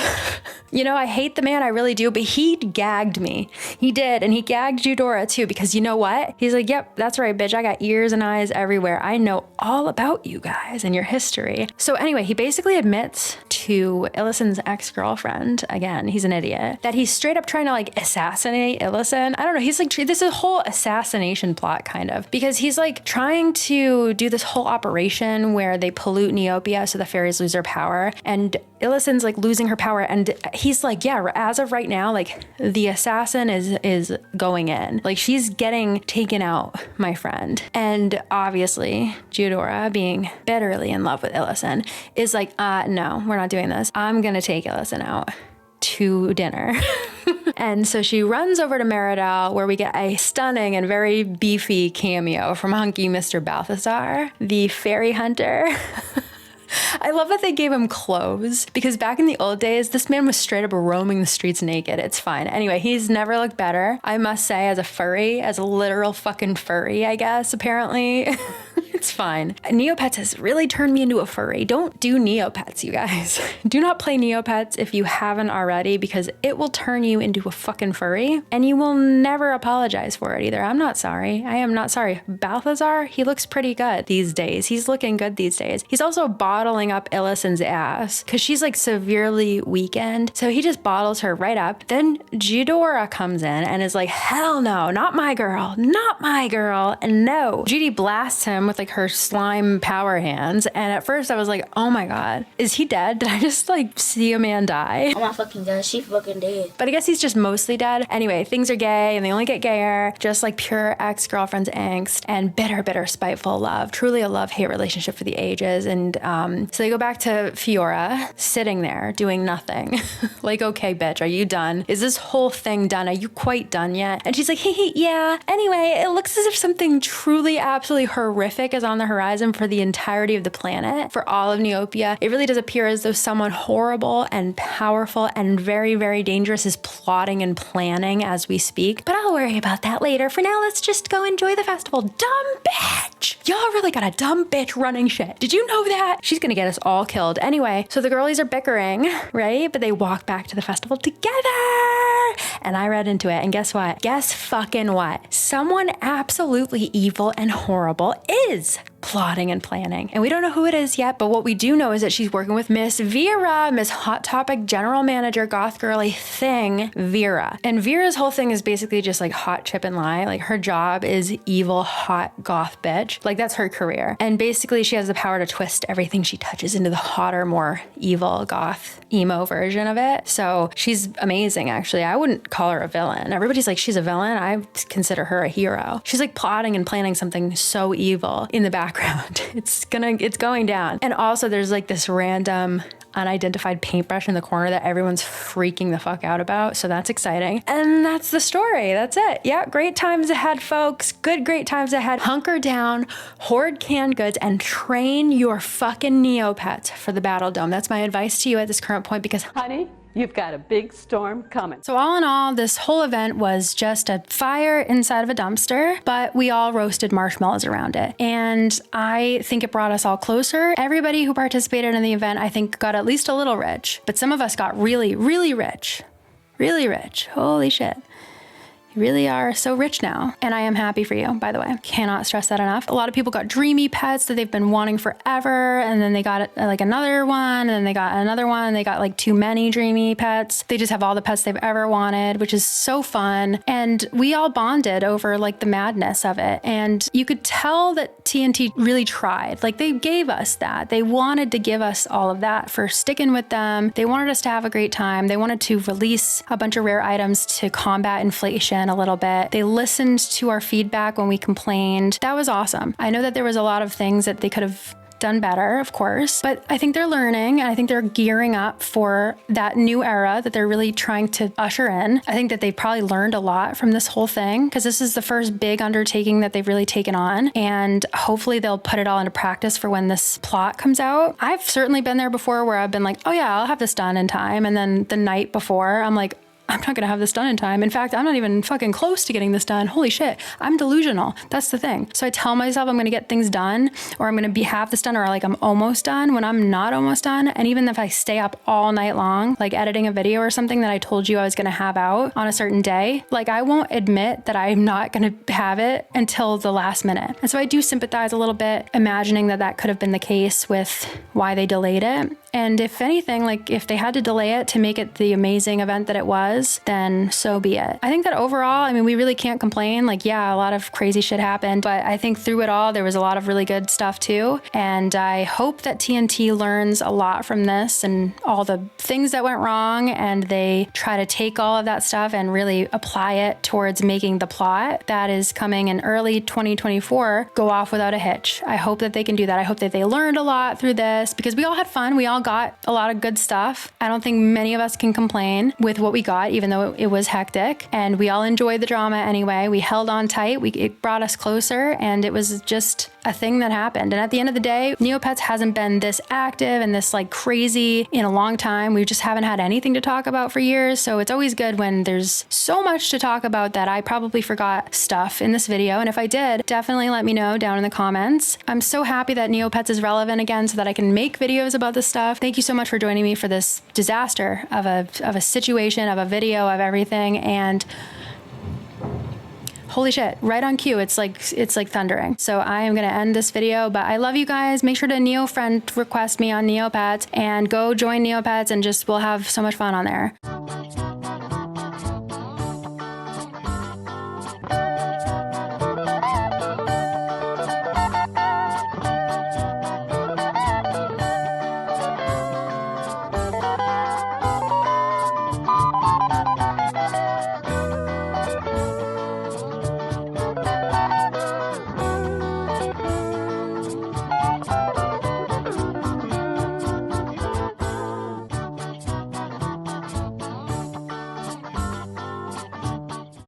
you know, I hate the man, I really do, but he gagged me. He did, and he gagged Eudora too, because you know what? He's like, yep, that's right, bitch, I got ears and eyes everywhere. I know all about you guys and your history. So anyway, he basically admits to Illison's ex-girlfriend, again, he's an idiot, that he's straight up trying to like assassinate Illison. I don't know, he's like, this is a whole assassination plot kind of, because he's like trying to do this whole operation where they pollute Neopia so the fairies lose their power, and Illison's like losing her power, and he's like, yeah, as of right now, like the assassin is going in, like she's getting taken out, my friend. And obviously Eudora, being bitterly in love with Illison, is like, no, we're not doing this. I'm gonna take Illison out to dinner. And so she runs over to Meridal, where we get a stunning and very beefy cameo from hunky Mr. Balthazar, the fairy hunter. I love that they gave him clothes, because back in the old days, this man was straight up roaming the streets naked. It's fine. Anyway, he's never looked better, I must say, as a furry, as a literal fucking furry, I guess, apparently. It's fine. Neopets has really turned me into a furry. Don't do Neopets, you guys. Do not play Neopets if you haven't already, because it will turn you into a fucking furry, and you will never apologize for it either. I'm not sorry. I am not sorry. Balthazar, he looks pretty good these days. He's looking good these days. He's also bottling up Illison's ass, because she's like severely weakened. So he just bottles her right up. Then Eudora comes in and is like, hell no, not my girl, not my girl. And no, Judy blasts him with like her slime power hands. And at first I was like, oh my God, is he dead? Did I just like see a man die? Oh my fucking God, she fucking dead. But I guess he's just mostly dead. Anyway, things are gay, and they only get gayer, just like pure ex-girlfriend's angst and bitter, bitter, spiteful love. Truly a love-hate relationship for the ages. And so they go back to Fiora, sitting there doing nothing. Like, okay, bitch, are you done? Is this whole thing done? Are you quite done yet? And she's like, hey, yeah. Anyway, it looks as if something truly, absolutely horrific is on the horizon for the entirety of the planet, for all of Neopia. It really does appear as though someone horrible and powerful and very, very dangerous is plotting and planning as we speak. But I'll worry about that later. For now, let's just go enjoy the festival. Dumb bitch! Y'all really got a dumb bitch running shit. Did you know that? She's gonna get us all killed. Anyway, so the girlies are bickering, right? But they walk back to the festival together. And I read into it, and guess what? Guess fucking what? Someone absolutely evil and horrible is plotting and planning. And we don't know who it is yet, but what we do know is that she's working with Miss Vera, Miss Hot Topic General Manager, Goth Girly Thing, Vera. And Vera's whole thing is basically just like hot chip and lie. Like her job is evil, hot goth bitch. Like that's her career. And basically she has the power to twist everything she touches into the hotter, more evil, goth, emo version of it. So she's amazing, actually. I wouldn't call her a villain. Everybody's like, she's a villain. I consider her a hero. She's like plotting and planning something so evil in the background. It's going down. And also there's like this random unidentified paintbrush in the corner that everyone's freaking the fuck out about. So that's exciting. And that's the story. That's it. Yeah, great times ahead, folks. Great times ahead. Hunker down, hoard canned goods, and train your fucking Neopets for the Battle Dome. That's my advice to you at this current point, because Honey, you've got a big storm coming. So all in all, this whole event was just a fire inside of a dumpster, but we all roasted marshmallows around it. And I think it brought us all closer. Everybody who participated in the event, I think, got at least a little rich, but some of us got really, really rich. Really rich. Holy shit. really are so rich now. And I am happy for you, by the way. Cannot stress that enough. A lot of people got dreamy pets that they've been wanting forever. And then they got like another one, and then they got another one. They got like too many dreamy pets. They just have all the pets they've ever wanted, which is so fun. And we all bonded over like the madness of it. And you could tell that TNT really tried. Like they gave us that. They wanted to give us all of that for sticking with them. They wanted us to have a great time. They wanted to release a bunch of rare items to combat inflation a little bit. They listened to our feedback when we complained. That was awesome. I know that there was a lot of things that they could have done better, of course, but I think they're learning, and I think they're gearing up for that new era that they're really trying to usher in. I think that they've probably learned a lot from this whole thing, because this is the first big undertaking that they've really taken on, and hopefully they'll put it all into practice for when this plot comes out. I've certainly been there before where I've been like, oh yeah, I'll have this done in time, and then the night before I'm like, I'm not going to have this done in time. In fact, I'm not even fucking close to getting this done. Holy shit. I'm delusional. That's the thing. So I tell myself I'm going to get things done, or I'm going to have this done, or like I'm almost done when I'm not almost done. And even if I stay up all night long, like editing a video or something that I told you I was going to have out on a certain day, like I won't admit that I'm not going to have it until the last minute. And so I do sympathize a little bit, imagining that that could have been the case with why they delayed it. And if anything, like if they had to delay it to make it the amazing event that it was, then so be it. I think that overall, I mean, we really can't complain. Like, yeah, a lot of crazy shit happened, but I think through it all, there was a lot of really good stuff too. And I hope that TNT learns a lot from this and all the things that went wrong, and they try to take all of that stuff and really apply it towards making the plot that is coming in early 2024 go off without a hitch. I hope that they can do that. I hope that they learned a lot through this, because we all had fun. We all got a lot of good stuff. I don't think many of us can complain with what we got, even though it was hectic, and we all enjoyed the drama anyway. We held on tight. It brought us closer, and it was just a thing that happened. And at the end of the day, Neopets hasn't been this active and this like crazy in a long time. We just haven't had anything to talk about for years. So it's always good when there's so much to talk about that I probably forgot stuff in this video. And if I did, definitely let me know down in the comments. I'm so happy that Neopets is relevant again so that I can make videos about this stuff. Thank you so much for joining me for this disaster of a situation, of a video, of everything. And holy shit, right on cue. It's like thundering. So I am going to end this video, but I love you guys. Make sure to Neo friend request me on Neopets and go join Neopets, and we'll have so much fun on there.